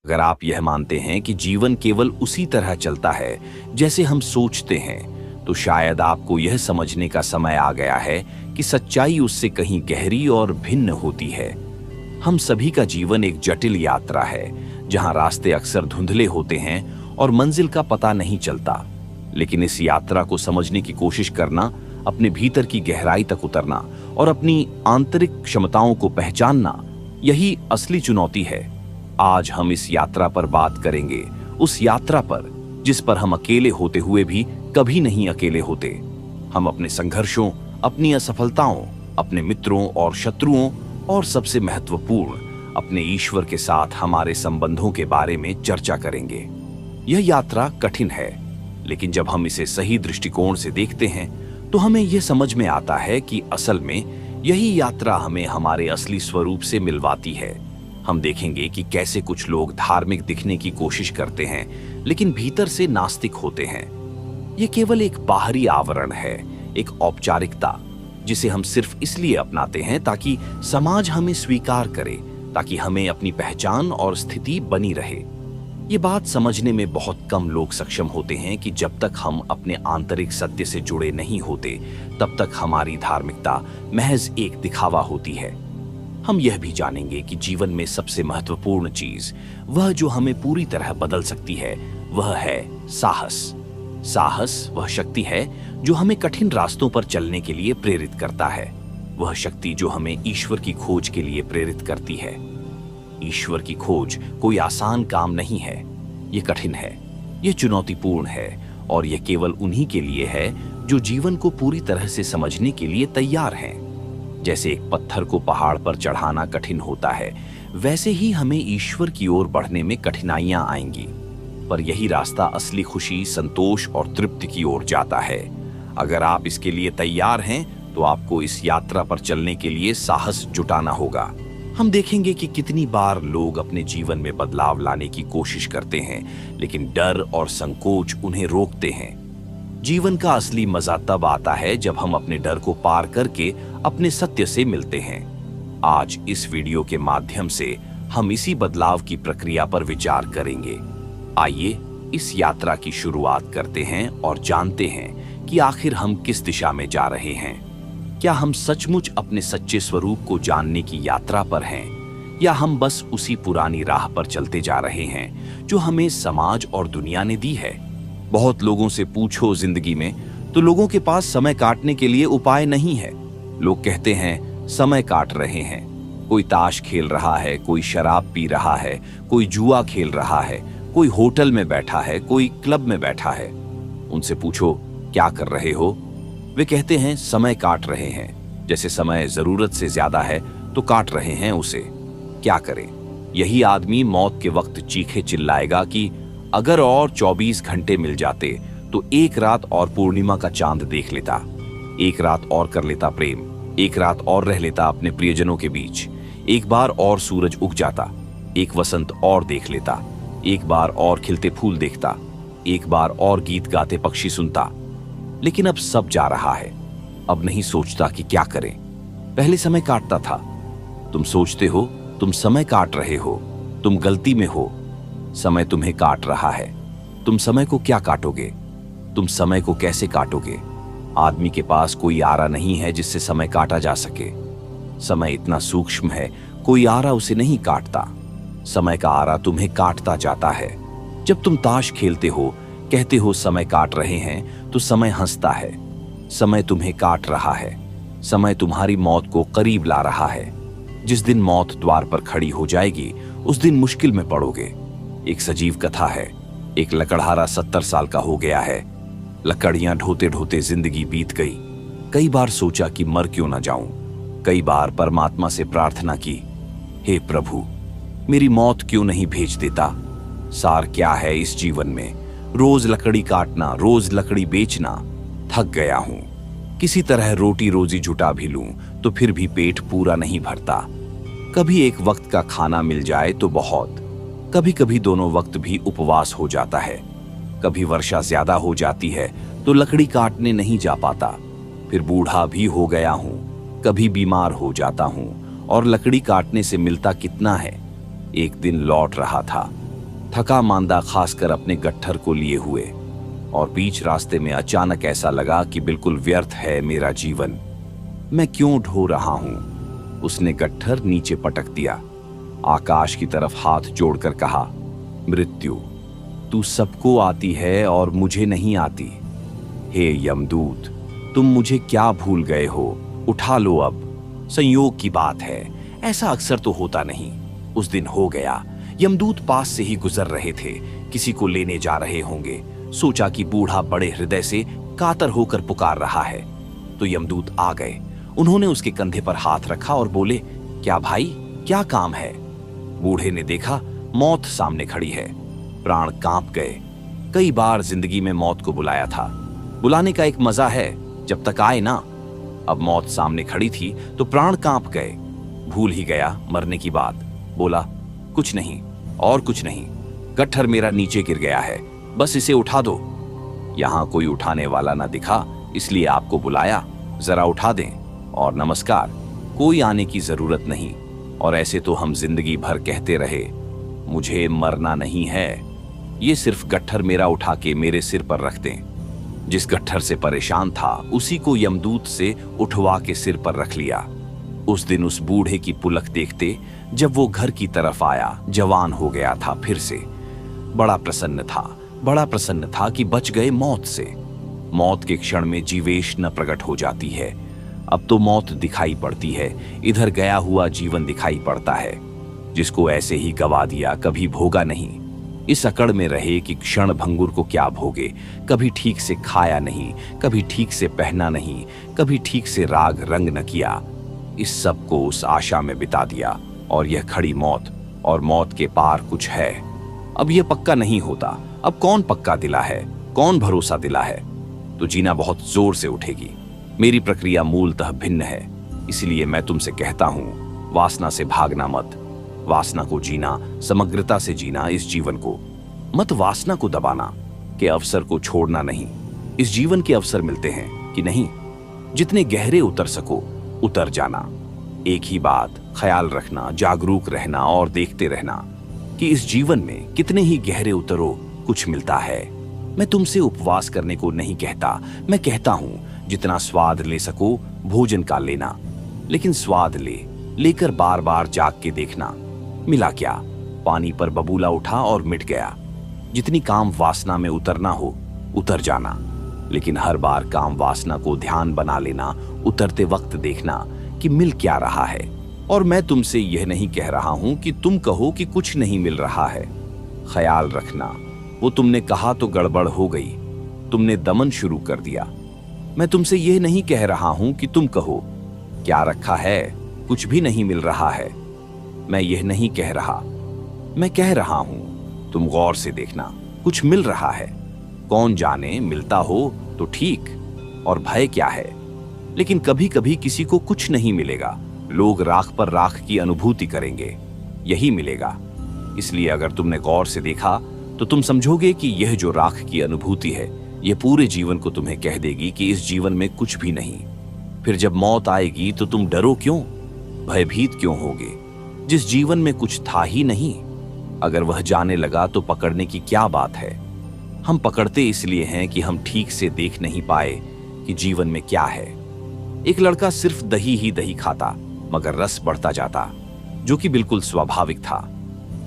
अगर आप यह मानते हैं कि जीवन केवल उसी तरह चलता है जैसे हम सोचते हैं, तो शायद आपको यह समझने का समय आ गया है कि सच्चाई उससे कहीं गहरी और भिन्न होती है। हम सभी का जीवन एक जटिल यात्रा है, जहां रास्ते अक्सर धुंधले होते हैं और मंजिल का पता नहीं चलता। लेकिन इस यात्रा को समझने की कोशिश करना, अपने भीतर की गहराई तक उतरना और अपनी आंतरिक क्षमताओं को पहचानना, यही असली चुनौती है। आज हम इस यात्रा पर बात करेंगे, उस यात्रा पर जिस पर हम अकेले होते हुए भी कभी नहीं अकेले होते। हम अपने संघर्षों, अपनी असफलताओं, अपने मित्रों और शत्रुओं और सबसे महत्वपूर्ण अपने ईश्वर के साथ हमारे संबंधों के बारे में चर्चा करेंगे। यह यात्रा कठिन है, लेकिन जब हम इसे सही दृष्टिकोण से देखते हैं तो हमें यह समझ में आता है कि असल में यही यात्रा हमें हमारे असली स्वरूप से मिलवाती है। हम देखेंगे कि कैसे कुछ लोग धार्मिक दिखने की कोशिश करते हैं, लेकिन भीतर से नास्तिक होते हैं। यह केवल एक बाहरी आवरण है, एक औपचारिकता जिसे हम सिर्फ इसलिए अपनाते हैं ताकि समाज हमें स्वीकार करे, ताकि हमें अपनी पहचान और स्थिति बनी रहे। ये बात समझने में बहुत कम लोग सक्षम होते हैं कि जब तक हम अपने आंतरिक सत्य से जुड़े नहीं होते, तब तक हमारी धार्मिकता महज एक दिखावा होती है। हम यह भी जानेंगे कि जीवन में सबसे महत्वपूर्ण चीज, वह जो हमें पूरी तरह बदल सकती है, वह है साहस। साहस वह शक्ति है जो हमें कठिन रास्तों पर चलने के लिए प्रेरित करता है। वह शक्ति जो हमें ईश्वर की खोज के लिए प्रेरित करती है। ईश्वर की खोज कोई आसान काम नहीं है, यह कठिन है, यह चुनौतीपूर्ण है, और यह केवल उन्हीं के लिए है जो जीवन को पूरी तरह से समझने के लिए तैयार हैं। जैसे एक पत्थर को पहाड़ पर चढ़ाना कठिन होता है, वैसे ही हमें ईश्वर की ओर बढ़ने में कठिनाइयां आएंगी, पर यही रास्ता असली खुशी, संतोष और तृप्ति की ओर जाता है। अगर आप इसके लिए तैयार हैं, तो आपको इस यात्रा पर चलने के लिए साहस जुटाना होगा। हम देखेंगे कि कितनी बार लोग अपने जीवन में बदलाव लाने की कोशिश करते हैं, लेकिन डर और संकोच उन्हें रोकते हैं। जीवन का असली मजा तब आता है जब हम अपने डर को पार करके अपने सत्य से मिलते हैं। आज इस वीडियो के माध्यम से हम इसी बदलाव की प्रक्रिया पर विचार करेंगे। आइए इस यात्रा की शुरुआत करते हैं और जानते हैं कि आखिर हम किस दिशा में जा रहे हैं। क्या हम सचमुच अपने सच्चे स्वरूप को जानने की यात्रा पर हैं, या हम बस उसी पुरानी राह पर चलते जा रहे हैं जो हमें समाज और दुनिया ने दी है? बहुत लोगों से पूछो जिंदगी में, तो लोगों के पास समय काटने के लिए उपाय नहीं है। लोग कहते हैं समय काट रहे हैं। कोई ताश खेल रहा है, कोई शराब पी रहा है, कोई जुआ खेल रहा है, कोई होटल में बैठा है, कोई क्लब में बैठा है। उनसे पूछो क्या कर रहे हो, वे कहते हैं समय काट रहे हैं। जैसे समय जरूरत से ज्यादा है तो काट रहे हैं उसे। क्या करें? यही आदमी मौत के वक्त चीखे चिल्लाएगा कि अगर और 24 घंटे मिल जाते तो एक रात और पूर्णिमा का चांद देख लेता, एक रात और कर लेता प्रेम, एक रात और रह लेता अपने प्रियजनों के बीच, एक बार और सूरज उग जाता, एक वसंत और देख लेता, एक बार और खिलते फूल देखता, एक बार और गीत गाते पक्षी सुनता। लेकिन अब सब जा रहा है, अब नहीं सोचता कि क्या करें। पहले समय काटता था। तुम सोचते हो तुम समय काट रहे हो, तुम गलती में हो। समय तुम्हें काट रहा है। तुम समय को क्या काटोगे? तुम समय को कैसे काटोगे? आदमी के पास कोई आरा नहीं है जिससे समय काटा जा सके। समय इतना सूक्ष्म है, कोई आरा उसे नहीं काटता। समय का आरा तुम्हें काटता जाता है। जब तुम ताश खेलते हो, कहते हो समय काट रहे हैं, तो समय हंसता है। समय तुम्हें काट रहा है। समय तुम्हारी मौत को करीब ला रहा है। जिस दिन मौत द्वार पर खड़ी हो जाएगी, उस दिन मुश्किल में पड़ोगे। एक सजीव कथा है। एक लकड़हारा 70 साल का हो गया है। लकड़ियां ढोते ढोते जिंदगी बीत गई। कई बार सोचा कि मर क्यों ना जाऊं। कई बार परमात्मा से प्रार्थना की, हे प्रभु, मेरी मौत क्यों नहीं भेज देता। सार क्या है इस जीवन में? रोज लकड़ी काटना, रोज लकड़ी बेचना। थक गया हूं। किसी तरह रोटी रोजी जुटा भी लूं तो फिर भी पेट पूरा नहीं भरता। कभी एक वक्त का खाना मिल जाए तो बहुत, कभी कभी दोनों वक्त भी उपवास हो जाता है। कभी वर्षा ज्यादा हो जाती है तो लकड़ी काटने नहीं जा पाता। फिर बूढ़ा भी हो गया हूं, कभी बीमार हो जाता हूं, और लकड़ी काटने से मिलता कितना है। एक दिन लौट रहा था, थका मांदा खासकर अपने गट्ठर को लिए हुए। और बीच रास्ते में अचानक ऐसा लगा कि बिल्कुल व्यर्थ है मेरा जीवन। मैं क्यों ढो रहा हूं? उसने गट्ठर नीचे पटक दिया, आकाश की तरफ हाथ जोड़कर कहा, मृत्यु, तू सबको आती है और मुझे नहीं आती। हे यमदूत, तुम मुझे क्या भूल गए हो? उठा लो अब। संयोग की बात है, ऐसा अक्सर तो होता नहीं। उस दिन हो गया। यमदूत पास से ही गुजर रहे थे, किसी को लेने जा रहे होंगे। सोचा कि बूढ़ा बड़े हृदय से कातर होकर पुकार रहा है, तो यमदूत आ गए। उन्होंने उसके कंधे पर हाथ रखा और बोले, क्या भाई, क्या काम है? बूढ़े ने देखा मौत सामने खड़ी है। प्राण कांप गए। कई बार जिंदगी में मौत को बुलाया था। बुलाने का एक मजा है, जब तक आए ना। अब मौत सामने खड़ी थी तो प्राण कांप गए। भूल ही गया मरने की बात। बोला, कुछ नहीं और कुछ नहीं, गट्ठर मेरा नीचे गिर गया है, बस इसे उठा दो। यहां कोई उठाने वाला ना दिखा, इसलिए आपको बुलाया, जरा उठा दें। और नमस्कार, कोई आने की जरूरत नहीं। और ऐसे तो हम जिंदगी भर कहते रहे, मुझे मरना नहीं है। ये सिर्फ गट्ठर मेरा उठा के मेरे सिर पर रख दें। जिस गट्ठर से परेशान था, उसी को यमदूत से उठवा के सिर पर रख लिया। उस दिन उस बूढ़े की पुलक देखते, जब वो घर की तरफ आया, जवान हो गया था फिर से। बड़ा प्रसन्न था कि बच गए मौत से। मौत के क्षण में जीवेश न प्रकट हो जाती है। अब तो मौत दिखाई पड़ती है, इधर गया हुआ जीवन दिखाई पड़ता है। जिसको ऐसे ही गवा दिया, कभी भोगा नहीं। इस अकड़ में रहे कि क्षण भंगुर को क्या भोगे। कभी ठीक से खाया नहीं, कभी ठीक से पहना नहीं, कभी ठीक से राग रंग न किया। इस सब को उस आशा में बिता दिया। और यह खड़ी मौत, और मौत के पार कुछ है। अब यह पक्का नहीं होता। अब कौन पक्का दिला है, कौन भरोसा दिला है? तो जीना बहुत जोर से उठेगी। मेरी प्रक्रिया मूलतः भिन्न है। इसलिए मैं तुमसे कहता हूं, वासना से भागना मत। वासना को जीना, समग्रता से जीना इस जीवन को। मत वासना को दबाना, के अवसर को छोड़ना नहीं। इस जीवन के अवसर मिलते हैं कि नहीं, जितने गहरे उतर सको उतर जाना। एक ही बात ख्याल रखना, जागरूक रहना और देखते रहना कि इस जीवन में कितने ही गहरे उतरो, कुछ मिलता है। मैं तुमसे उपवास करने को नहीं कहता। मैं कहता हूं, जितना स्वाद ले सको भोजन का लेना। लेकिन स्वाद लेकर बार बार जाग के देखना। मिला क्या? पानी पर बबूला उठा और मिट गया। जितनी काम वासना में उतरना हो उतर जाना, लेकिन हर बार काम वासना को ध्यान बना लेना, उतरते वक्त देखना कि मिल क्या रहा है। और मैं तुमसे यह नहीं कह रहा हूं कि तुम कहो कि कुछ नहीं मिल रहा है। ख्याल रखना, वो तुमने कहा तो गड़बड़ हो गई, तुमने दमन शुरू कर दिया। मैं तुमसे यह नहीं कह रहा हूं कि तुम कहो, क्या रखा है, कुछ भी नहीं मिल रहा है। मैं यह नहीं कह रहा। मैं कह रहा हूं, तुम गौर से देखना, कुछ मिल रहा है। कौन जाने मिलता हो तो ठीक, और भय क्या है। लेकिन कभी कभी किसी को कुछ नहीं मिलेगा। लोग राख पर राख की अनुभूति करेंगे, यही मिलेगा। इसलिए अगर तुमने गौर से देखा तो तुम समझोगे कि यह जो राख की अनुभूति है, यह पूरे जीवन को तुम्हें कह देगी कि इस जीवन में कुछ भी नहीं। फिर जब मौत आएगी तो तुम डरो क्यों, भयभीत क्यों होगे? जिस जीवन में कुछ था ही नहीं, अगर वह जाने लगा तो पकड़ने की क्या बात है। हम पकड़ते इसलिए हैं कि हम ठीक से देख नहीं पाए कि जीवन में क्या है। एक लड़का सिर्फ दही ही दही खाता, मगर रस बढ़ता जाता, जो कि बिल्कुल स्वाभाविक था।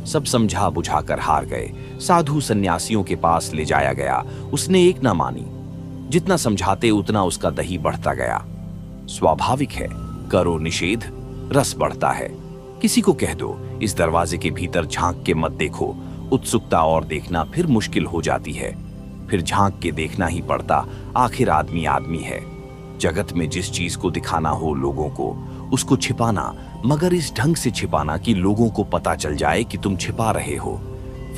सब समझा बुझाकर हार गए। साधु सन्यासियों के पास ले जाया गया, उसने एक ना मानी। जितना समझाते उतना उसका दही बढ़ता गया। स्वाभाविक है, करो निषेध, रस बढ़ता है। किसी को कह दो, इस दरवाजे के भीतर झांक के मत देखो। उत्सुकता और देखना फिर मुश्किल हो जाती है। फिर झांक के देखना ही पड़ता। आखिर आदमी आदमी है। जगत में जिस चीज को दिखाना हो लोगों को, उसको छिपाना, मगर इस ढंग से छिपाना कि लोगों को पता चल जाए कि तुम छिपा रहे हो।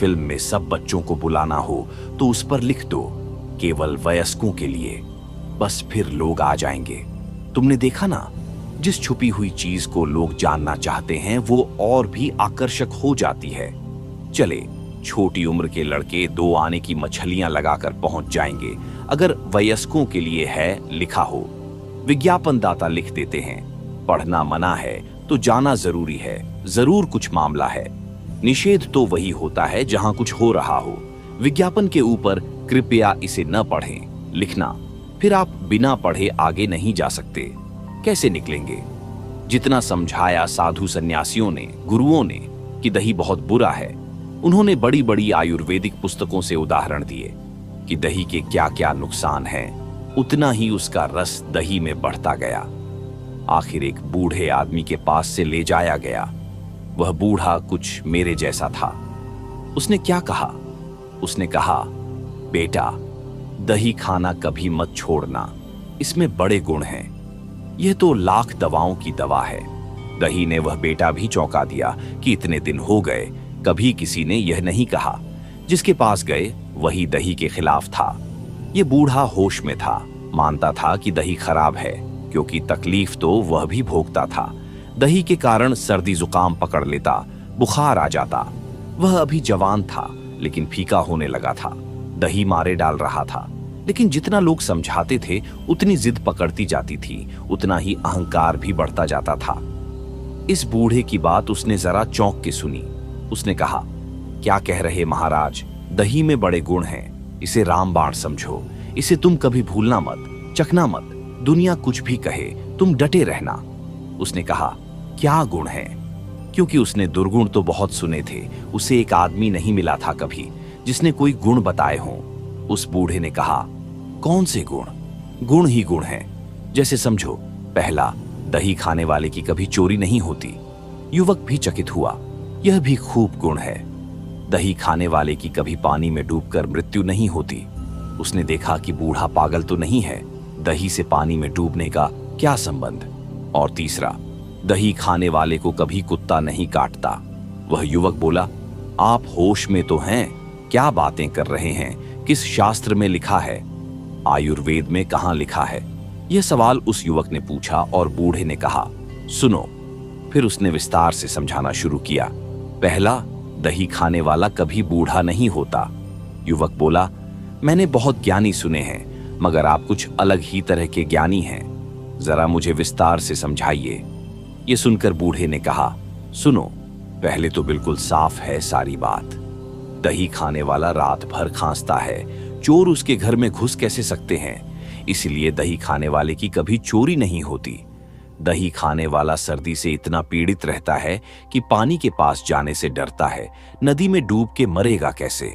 फिल्म में सब बच्चों को बुलाना हो तो उस पर लिख दो, केवल वयस्कों के लिए। बस फिर लोग आ जाएंगे। तुमने देखा ना, जिस छुपी हुई चीज को लोग जानना चाहते हैं वो और भी आकर्षक हो जाती है। चले, छोटी उम्र के लड़के 2 आने की मछलियां लगाकर पहुंच जाएंगे। अगर वयस्कों के लिए है लिखा हो, विज्ञापन दाता लिख देते हैं। पढ़ना मना है तो जाना जरूरी है, जरूर कुछ मामला है। निषेध तो वही होता है जहां कुछ हो रहा हो। विज्ञापन के ऊपर कृपया इसे न पढ़ें लिखना, फिर आप बिना पढ़े आगे नहीं जा सकते। कैसे निकलेंगे? जितना समझाया साधु सन्यासियों ने, गुरुओं ने कि दही बहुत बुरा है, उन्होंने बड़ी बड़ी आयुर्वेदिक पुस्तकों से उदाहरण दिए कि दही के क्या क्या नुकसान हैं, उतना ही उसका रस दही में बढ़ता गया। आखिर एक बूढ़े आदमी के पास से ले जाया गया। वह बूढ़ा कुछ मेरे जैसा था। उसने क्या कहा? उसने कहा, बेटा, दही खाना कभी मत छोड़ना, इसमें बड़े गुण हैं। यह तो लाख दवाओं की दवा है। दही ने वह बेटा भी चौंका दिया कि इतने दिन हो गए, कभी किसी ने यह नहीं कहा। जिसके पास गए वही दही के खिलाफ था। यह बूढ़ा होश में था, मानता था कि दही खराब है, क्योंकि तकलीफ तो वह भी भोगता था। दही के कारण सर्दी जुकाम पकड़ लेता, बुखार आ जाता। वह अभी जवान था, लेकिन फीका होने लगा था। दही मारे डाल रहा था, लेकिन जितना लोग समझाते थे उतनी जिद पकड़ती जाती थी, उतना ही अहंकार भी बढ़ता जाता था। इस बूढ़े की बात उसने जरा चौंक के सुनी। उसने कहा, क्या कह रहे महाराज, दही में बड़े गुण हैं, इसे रामबाण समझो, इसे तुम कभी भूलना मत, चखना मत, दुनिया कुछ भी कहे तुम डटे रहना। उसने कहा, क्या गुण है? क्योंकि उसने दुर्गुण तो बहुत सुने थे, उसे एक आदमी नहीं मिला था कभी जिसने कोई गुण बताए हों। उस बूढ़े ने कहा, कौन से गुण? गुण ही गुण हैं। जैसे समझो, पहला, दही खाने वाले की कभी चोरी नहीं होती। युवक भी चकित हुआ, यह भी खूब गुण है। दही खाने वाले की कभी पानी में डूबकर मृत्यु नहीं होती। उसने देखा कि बूढ़ा पागल तो नहीं है, दही से पानी में डूबने का क्या संबंध? और तीसरा, दही खाने वाले को कभी कुत्ता नहीं काटता। वह युवक बोला, आप होश में तो हैं, क्या बातें कर रहे हैं? किस शास्त्र में लिखा है? आयुर्वेद में कहां लिखा है? यह सवाल उस युवक ने पूछा और बूढ़े ने कहा, सुनो। फिर उसने विस्तार से समझाना शुरू किया। पहला, दही खाने वाला कभी बूढ़ा नहीं होता। युवक बोला, मैंने बहुत ज्ञानी सुने हैं, मगर आप कुछ अलग ही तरह के ज्ञानी हैं, जरा मुझे विस्तार से समझाइए। यह सुनकर बूढ़े ने कहा, सुनो, पहले तो बिल्कुल साफ है सारी बात। दही खाने वाला रात भर खांसता है, चोर उसके घर में घुस कैसे सकते हैं? इसलिए दही खाने वाले की कभी चोरी नहीं होती। दही खाने वाला सर्दी से इतना पीड़ित रहता है कि पानी के पास जाने से डरता है, नदी में डूब के मरेगा कैसे?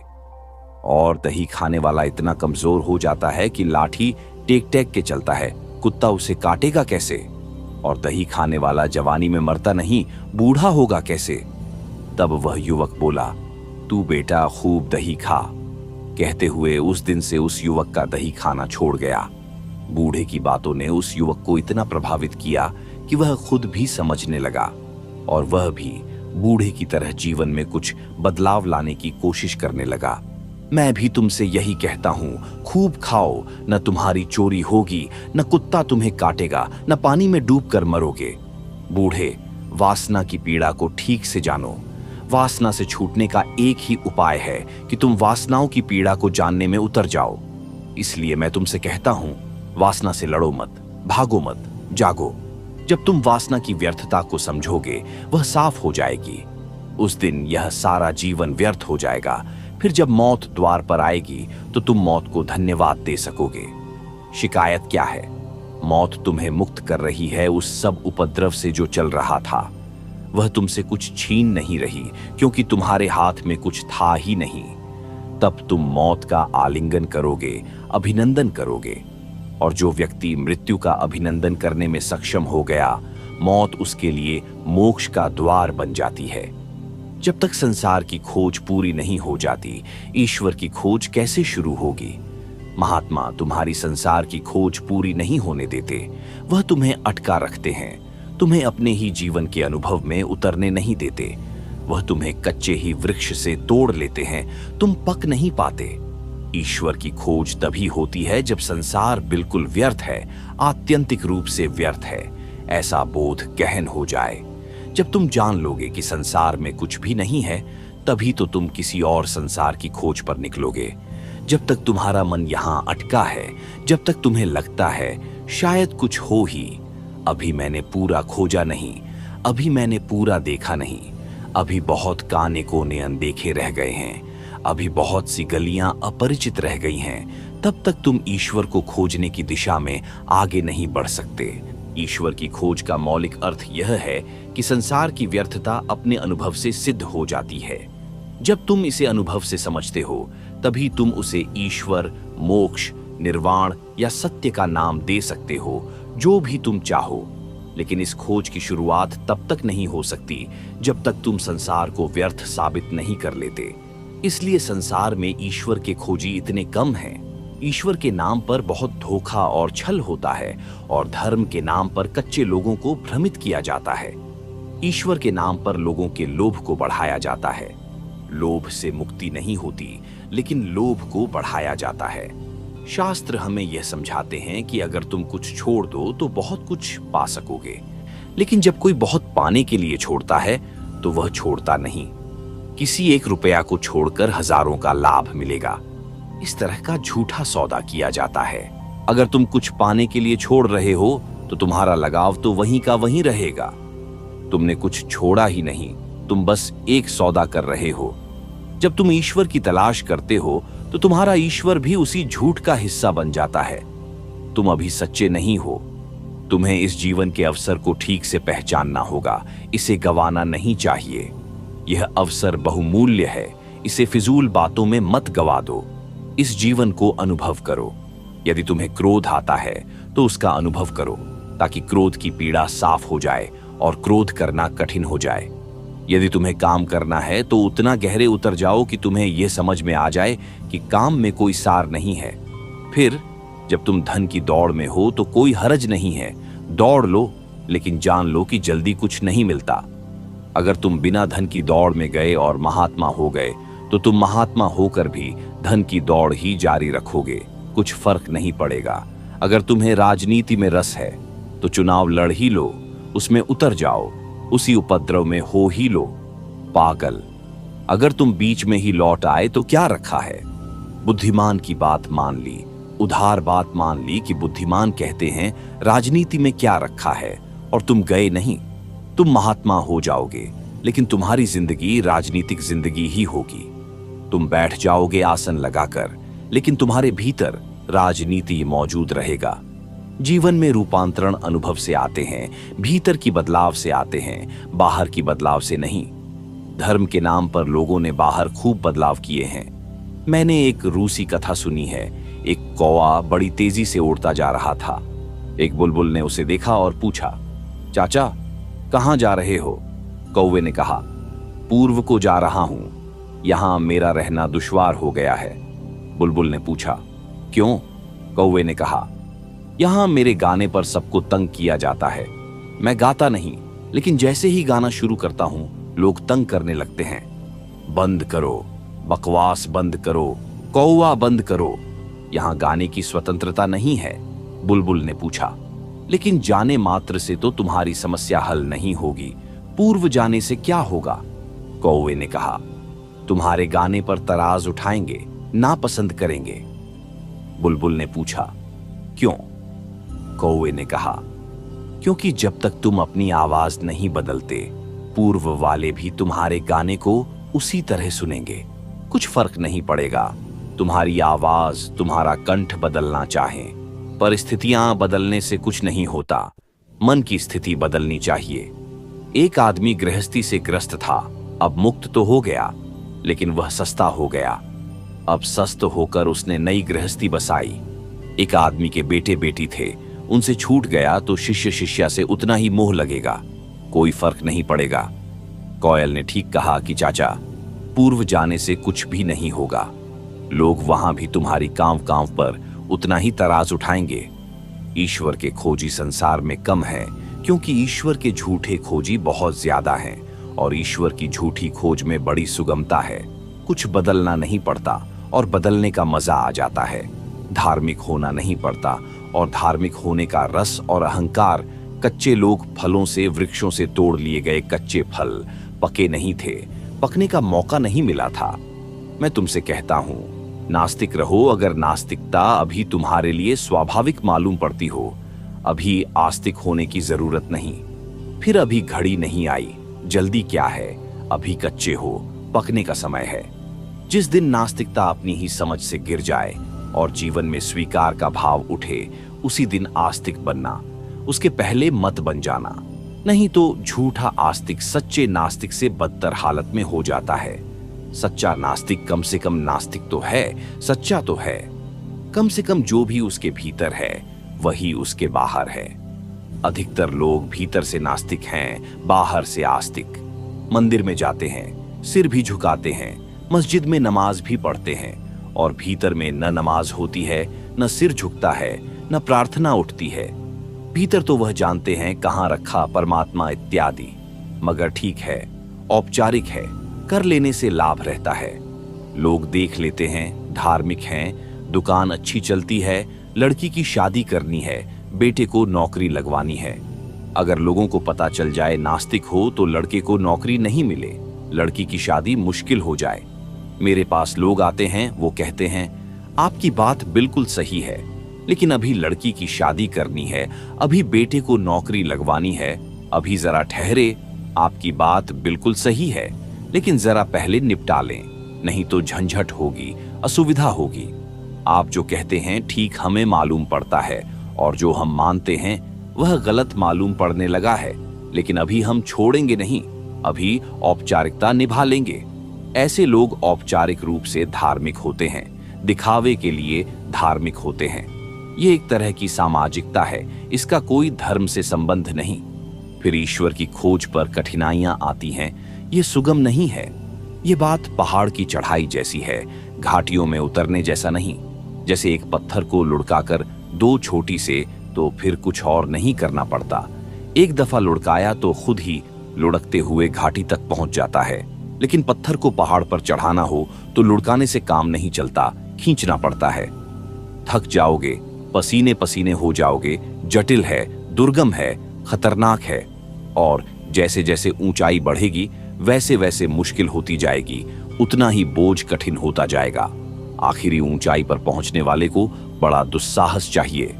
और दही खाने वाला इतना कमजोर हो जाता है कि लाठी टेक टेक के चलता है, कुत्ता उसे काटेगा कैसे? और दही खाने वाला जवानी में मरता नहीं, बूढ़ा होगा कैसे? तब वह युवक बोला, तू बेटा खूब दही खा। कहते हुए उस दिन से उस युवक का दही खाना छोड़ गया। बूढ़े की बातों ने उस युवक को इतना प्रभावित किया कि वह खुद भी समझने लगा, और वह भी बूढ़े की तरह जीवन में कुछ बदलाव लाने की कोशिश करने लगा। मैं भी तुमसे यही कहता हूं, खूब खाओ, न तुम्हारी चोरी होगी, न कुत्ता तुम्हें काटेगा, न पानी में डूबकर मरोगे। बूढ़े, वासना की पीड़ा को ठीक से जानो। वासना से छूटने का एक ही उपाय है कि तुम वासनाओं की पीड़ा को जानने में उतर जाओ। इसलिए मैं तुमसे कहता हूं, वासना से लड़ो मत, भागो मत, जागो। जब तुम वासना की व्यर्थता को समझोगे, वह साफ हो जाएगी। उस दिन यह सारा जीवन व्यर्थ हो जाएगा। फिर जब मौत द्वार पर आएगी तो तुम मौत को धन्यवाद दे सकोगे। शिकायत क्या है? मौत तुम्हें मुक्त कर रही है उस सब उपद्रव से जो चल रहा था। वह तुमसे कुछ छीन नहीं रही, क्योंकि तुम्हारे हाथ में कुछ था ही नहीं। तब तुम मौत का आलिंगन करोगे, अभिनंदन करोगे। और जो व्यक्ति मृत्यु का अभिनंदन करने में सक्षम हो गया, मौत उसके लिए मोक्ष का द्वार बन जाती है। जब तक संसार की खोज पूरी नहीं हो जाती, ईश्वर की खोज कैसे शुरू होगी? महात्मा तुम्हारी संसार की खोज पूरी नहीं होने देते। वह तुम्हें अटका रखते हैं, तुम्हें अपने ही जीवन के अनुभव में उतरने नहीं देते। वह तुम्हें कच्चे ही वृक्ष से तोड़ लेते हैं, तुम पक नहीं पाते। ईश्वर की खोज तभी होती है जब संसार बिल्कुल व्यर्थ है, आत्यंतिक रूप से व्यर्थ है, ऐसा बोध गहन हो जाए। जब तुम जान लोगे कि संसार में कुछ भी नहीं है, तभी तो तुम किसी और संसार की खोज पर निकलोगे। जब तक तुम्हारा मन यहां अटका है, जब तक तुम्हें लगता है शायद कुछ हो ही, अभी मैंने पूरा खोजा नहीं, अभी मैंने पूरा देखा नहीं, अभी बहुत काने कोने अनदेखे रह गए हैं, अभी बहुत सी गलियां अपरिचित रह गई हैं, तब तक तुम ईश्वर को खोजने की दिशा में आगे नहीं बढ़ सकते। ईश्वर की खोज का मौलिक अर्थ यह है कि संसार की व्यर्थता अपने अनुभव से सिद्ध हो जाती है। जब तुम इसे अनुभव से समझते हो, तभी तुम उसे ईश्वर, मोक्ष, निर्वाण या सत्य का नाम दे सकते हो, जो भी तुम चाहो। लेकिन इस खोज की शुरुआत तब तक नहीं हो सकती जब तक तुम संसार को व्यर्थ साबित नहीं कर लेते। इसलिए संसार में ईश्वर के खोजी इतने कम हैं। ईश्वर के नाम पर बहुत धोखा और छल होता है और धर्म के नाम पर कच्चे लोगों को भ्रमित किया जाता है। ईश्वर के नाम पर लोगों के लोभ को बढ़ाया जाता है। लोभ से मुक्ति नहीं होती, लेकिन लोभ को बढ़ाया जाता है। शास्त्र हमें यह समझाते हैं कि अगर तुम कुछ छोड़ दो तो बहुत कुछ पा सकोगे, लेकिन जब कोई बहुत पाने के लिए छोड़ता है तो वह छोड़ता नहीं। किसी 1 रुपया को छोड़कर हजारों का लाभ मिलेगा, इस तरह का झूठा सौदा किया जाता है। अगर तुम कुछ पाने के लिए छोड़ रहे हो तो तुम्हारा लगाव तो वहीं का वहीं रहेगा। तुमने कुछ छोड़ा ही नहीं, तुम बस एक सौदा कर रहे हो। जब तुम ईश्वर की तलाश करते हो तो तुम्हारा ईश्वर भी उसी झूठ का हिस्सा बन जाता है। तुम अभी सच्चे नहीं हो। तुम्हें इस जीवन के अवसर को ठीक से पहचानना होगा, इसे गंवाना नहीं चाहिए। यह अवसर बहुमूल्य है, इसे फिजूल बातों में मत गवा दो। इस जीवन को अनुभव करो। यदि तुम्हें क्रोध आता है तो उसका अनुभव करो, ताकि क्रोध की पीड़ा साफ हो जाए और क्रोध करना कठिन हो जाए। यदि तुम्हें काम करना है तो उतना गहरे उतर जाओ कि तुम्हें यह समझ में आ जाए कि काम में कोई सार नहीं है। फिर जब तुम धन की दौड़ में हो तो कोई हरज नहीं है, दौड़ लो, लेकिन जान लो कि जल्दी कुछ नहीं मिलता। अगर तुम बिना धन की दौड़ में गए और महात्मा हो गए तो तुम महात्मा होकर भी धन की दौड़ ही जारी रखोगे, कुछ फर्क नहीं पड़ेगा। अगर तुम्हें राजनीति में रस है तो चुनाव लड़ ही लो, उसमें उतर जाओ, उसी उपद्रव में हो ही लो। पागल, अगर तुम बीच में ही लौट आए तो क्या रखा है। बुद्धिमान की बात मान ली, उधार बात मान ली कि बुद्धिमान कहते हैं राजनीति में क्या रखा है, और तुम गए नहीं। तुम महात्मा हो जाओगे, लेकिन तुम्हारी जिंदगी राजनीतिक जिंदगी ही होगी। तुम बैठ जाओगे आसन लगाकर, लेकिन तुम्हारे भीतर राजनीति मौजूद रहेगा। जीवन में रूपांतरण अनुभव से आते हैं, भीतर की बदलाव से आते हैं, बाहर की बदलाव से नहीं। धर्म के नाम पर लोगों ने बाहर खूब बदलाव किए हैं। मैंने एक रूसी कथा सुनी है। एक कौवा बड़ी तेजी से उड़ता जा रहा था। एक बुलबुल ने उसे देखा और पूछा, चाचा कहाँ जा रहे हो? कौवे ने कहा, पूर्व को जा रहा हूं, यहां मेरा रहना दुश्वार हो गया है। बुलबुल ने पूछा, क्यों? कौवे ने कहा, यहां मेरे गाने पर सबको तंग किया जाता है। मैं गाता नहीं, लेकिन जैसे ही गाना शुरू करता हूं लोग तंग करने लगते हैं। बंद करो, बकवास बंद करो, कौवा बंद करो, यहां गाने की स्वतंत्रता नहीं है। बुलबुल ने पूछा, लेकिन जाने मात्र से तो तुम्हारी समस्या हल नहीं होगी, पूर्व जाने से क्या होगा? कौवे ने कहा, तुम्हारे गाने पर तराज उठाएंगे, नापसंद करेंगे। बुलबुल ने पूछा, क्यों? कौवे ने कहा, क्योंकि जब तक तुम अपनी आवाज नहीं बदलते, पूर्व वाले भी तुम्हारे गाने को उसी तरह सुनेंगे। कुछ फर्क नहीं पड़ेगा। तुम्हारी आवाज, तुम्हारा कंठ बदलना चाहे, परिस्थितियां बदलने से कुछ नहीं होता। मन की स्थिति बदलनी चाहिए। एक आदमी गृहस्थी से ग्रस्त था, अब मुक्त तो हो गया, लेकिन वह सस्ता हो गया। अब सस्त होकर उसने नई गृहस्थी बसाई। एक आदमी के बेटे बेटी थे, उनसे छूट गया तो शिष्य शिष्या से उतना ही मोह लगेगा, कोई फर्क नहीं पड़ेगा। कोयल ने ठीक कहा कि चाचा, पूर्व जाने से कुछ भी नहीं होगा। लोग वहां भी तुम्हारी कांव कांव पर उतना ही तराज उठाएंगे। ईश्वर के खोजी संसार में कम है, क्योंकि ईश्वर के झूठे खोजी बहुत ज्यादा हैं, और ईश्वर की झूठी खोज में बड़ी सुगमता है। कुछ बदलना नहीं पड़ता और बदलने का मजा आ जाता है। धार्मिक होना नहीं पड़ता, और धार्मिक होने का रस और अहंकार। कच्चे लोग फलों से, वृक्षों से तोड़ लिए गए कच्चे फल पके नहीं थे, पकने का मौका नहीं मिला था। मैं तुमसे कहता हूं, नास्तिक रहो अगर नास्तिकता अभी तुम्हारे लिए स्वाभाविक मालूम पड़ती हो। अभी आस्तिक होने की जरूरत नहीं। फिर अभी घड़ी नहीं आई, जल्दी क्या है? अभी कच्चे हो, पकने का समय है। जिस दिन नास्तिकता अपनी ही समझ से गिर जाए और जीवन में स्वीकार का भाव उठे, उसी दिन आस्तिक बनना, उसके पहले मत बन जाना। नहीं तो झूठा आस्तिक सच्चे नास्तिक से बदतर हालत में हो जाता है। सच्चा नास्तिक कम से कम नास्तिक तो है, सच्चा तो है। कम से कम जो भी उसके भीतर है वही उसके बाहर है। अधिकतर लोग भीतर से नास्तिक हैं, बाहर से आस्तिक। मंदिर में जाते हैं, सिर भी झुकाते हैं, मस्जिद में नमाज भी पढ़ते हैं, और भीतर में न नमाज होती है, न सिर झुकता है, न प्रार्थना उठती है। भीतर तो वह जानते हैं कहाँ रखा परमात्मा इत्यादि, मगर ठीक है, औपचारिक है, कर लेने से लाभ रहता है। लोग देख लेते हैं, धार्मिक हैं, दुकान अच्छी चलती है, लड़की की शादी करनी है, बेटे को नौकरी लगवानी है। अगर लोगों को पता चल जाए नास्तिक हो तो लड़के को नौकरी नहीं मिले, लड़की की शादी मुश्किल हो जाए। मेरे पास लोग आते हैं, वो कहते हैं आपकी बात बिल्कुल सही है, लेकिन अभी लड़की की शादी करनी है, अभी बेटे को नौकरी लगवानी है, अभी जरा ठहरे। आपकी बात बिल्कुल सही है, लेकिन जरा पहले निपटा लें, नहीं तो झंझट होगी, असुविधा होगी। आप जो कहते हैं ठीक हमें मालूम पड़ता है, और जो हम मानते हैं वह गलत मालूम पड़ने लगा है, लेकिन अभी हम छोड़ेंगे नहीं, अभी औपचारिकता निभा लेंगे। ऐसे लोग औपचारिक रूप से धार्मिक होते हैं, दिखावे के लिए धार्मिक होते हैं। ये एक तरह की सामाजिकता है, इसका कोई धर्म से संबंध नहीं। फिर ईश्वर की खोज पर कठिनाइयां आती हैं, ये सुगम नहीं है। ये बात पहाड़ की चढ़ाई जैसी है, घाटियों में उतरने जैसा नहीं। जैसे एक पत्थर को लुढ़काकर दो छोटी से तो फिर कुछ और नहीं करना पड़ता। एक दफा लुढ़काया तो खुद ही लुढ़कते हुए घाटी तक पहुंच जाता है, लेकिन पत्थर को पहाड़ पर चढ़ाना हो तो लुढ़काने से काम नहीं चलता, खींचना पड़ता है। थक जाओगे, पसीने पसीने हो जाओगे, जटिल है, दुर्गम है, खतरनाक है, और जैसे जैसे ऊंचाई बढ़ेगी वैसे वैसे मुश्किल होती जाएगी, उतना ही बोझ कठिन होता जाएगा। आखिरी ऊंचाई पर पहुंचने वाले को बड़ा दुस्साहस चाहिए।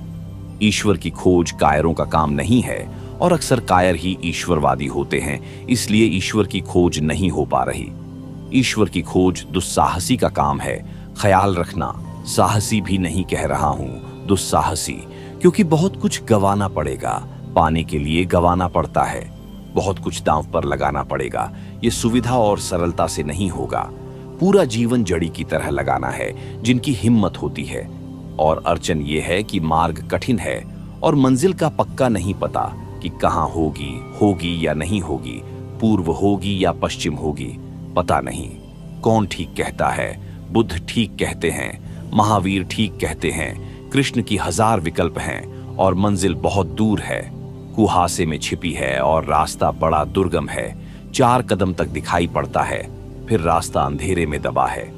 ईश्वर की खोज कायरों का काम नहीं है, और अक्सर कायर ही ईश्वरवादी होते हैं, इसलिए ईश्वर की खोज नहीं हो पा रही। ईश्वर की खोज दुस्साहसी का काम है। ख्याल रखना, साहसी भी नहीं कह रहा हूं, दुस्साहसी, क्योंकि बहुत कुछ गंवाना पड़ेगा। पाने के लिए गंवाना पड़ता है, बहुत कुछ दांव पर लगाना पड़ेगा। ये सुविधा और सरलता से नहीं होगा। पूरा जीवन जड़ी की तरह लगाना है, जिनकी हिम्मत होती है। और अड़चन ये है कि मार्ग कठिन है और मंजिल का पक्का नहीं पता कि कहाँ होगी या नहीं होगी, पूर्व होगी या पश्चिम होगी, पता नहीं। कौन ठीक कहता है? बुद्ध ठीक कहते हैं, महावीर ठीक कहते हैं, कृष्ण की 1000 विकल्प हैं, और मंजिल बहुत दूर है, कुहासे में छिपी है, और रास्ता बड़ा दुर्गम है। 4 कदम तक दिखाई पड़ता है, फिर रास्ता अंधेरे में दबा है।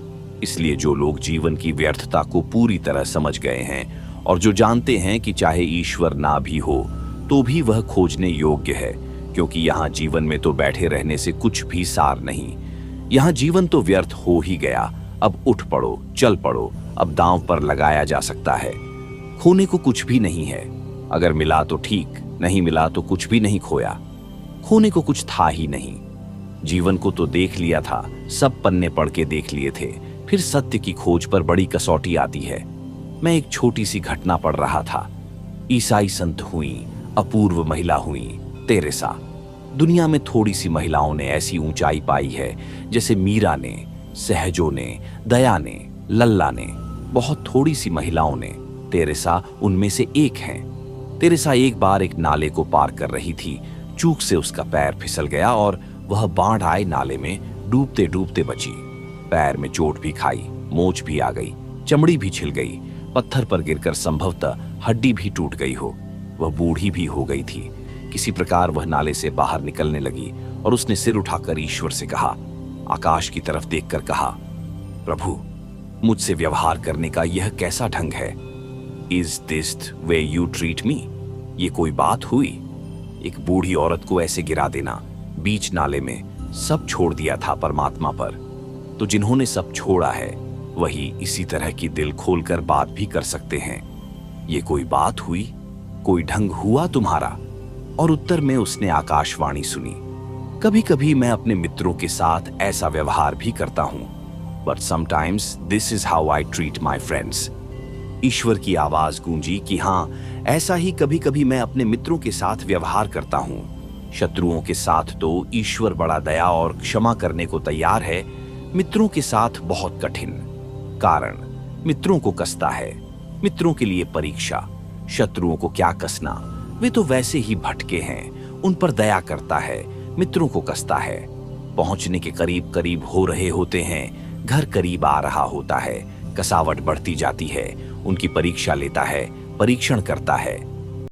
इसलिए जो लोग जीवन की व्यर्थता को पूरी तरह समझ गए हैं, और जो जानते हैं कि चाहे ईश्वर ना भी हो तो भी वह खोजने योग्य है, क्योंकि यहाँ जीवन में तो बैठे रहने से कुछ भी सार नहीं। यहाँ जीवन तो व्यर्थ हो ही गया, अब उठ पड़ो, चल पड़ो, अब दांव पर लगाया जा सकता है। खोने को कुछ भी नहीं है, अगर मिला तो ठीक, नहीं मिला तो कुछ भी नहीं खोया। खोने को कुछ था ही नहीं। जीवन को तो देख लिया था, सब पन्ने पढ़ के देख लिए थे, फिर सत्य की खोज पर बड़ी कसौटी आती है। मैं एक छोटी सी घटना पढ़ रहा था। ईसाई संत हुई, अपूर्व महिला हुई, तेरेसा। दुनिया में थोड़ी सी महिलाओं ने ऐसी ऊंचाई पाई है, जैसे मीरा ने, सहजो ने, दया ने, लल्ला ने। बहुत थोड़ी सी महिलाओं ने, तेरेसा उनमें से एक है। तेरेसा एक बार एक नाले को पार कर रही थी, चूक से उसका पैर फिसल गया और वह बाढ़ आए नाले में डूबते डूबते बची। पैर में चोट भी खाई, मोच भी आ गई, चमड़ी भी छिल गई, पत्थर पर गिरकर संभवतः हड्डी भी टूट गई हो। वह बूढ़ी भी हो गई थी। किसी प्रकार वह नाले से बाहर निकलने लगी और उसने सिर उठाकर ईश्वर से कहा, आकाश की तरफ देखकर कहा, प्रभु, मुझसे व्यवहार करने का यह कैसा ढंग है? Is this way you treat me? ये कोई बात हुई? एक बूढ़ी औरत को ऐसे गिरा देना बीच नाले में। सब छोड़ दिया था परमात्मा पर, तो जिन्होंने सब छोड़ा है वही इसी तरह की दिल खोलकर बात भी कर सकते हैं। ये कोई बात हुई? कोई ढंग हुआ तुम्हारा? और उत्तर में उसने आकाशवाणी सुनी, कभी कभी मैं अपने मित्रों के साथ ऐसा व्यवहार भी करता हूँ, but sometimes this is how I treat my friends. ईश्वर की आवाज गूंजी कि हाँ, ऐसा ही कभी कभी मैं अपने मित्रों के साथ व्यवहार करता हूँ। शत्रुओं के साथ तो ईश्वर बड़ा दया और क्षमा करने को तैयार है, मित्रों के साथ बहुत कठिन। कारण मित्रों को कसता है, मित्रों के लिए परीक्षा। शत्रुओं को क्या कसना, वे तो वैसे ही भटके हैं, उन पर दया करता है, मित्रों को कसता है। पहुंचने के करीब करीब हो रहे होते हैं, घर करीब आ रहा होता है, कसावट बढ़ती जाती है, उनकी परीक्षा लेता है, परीक्षण करता है।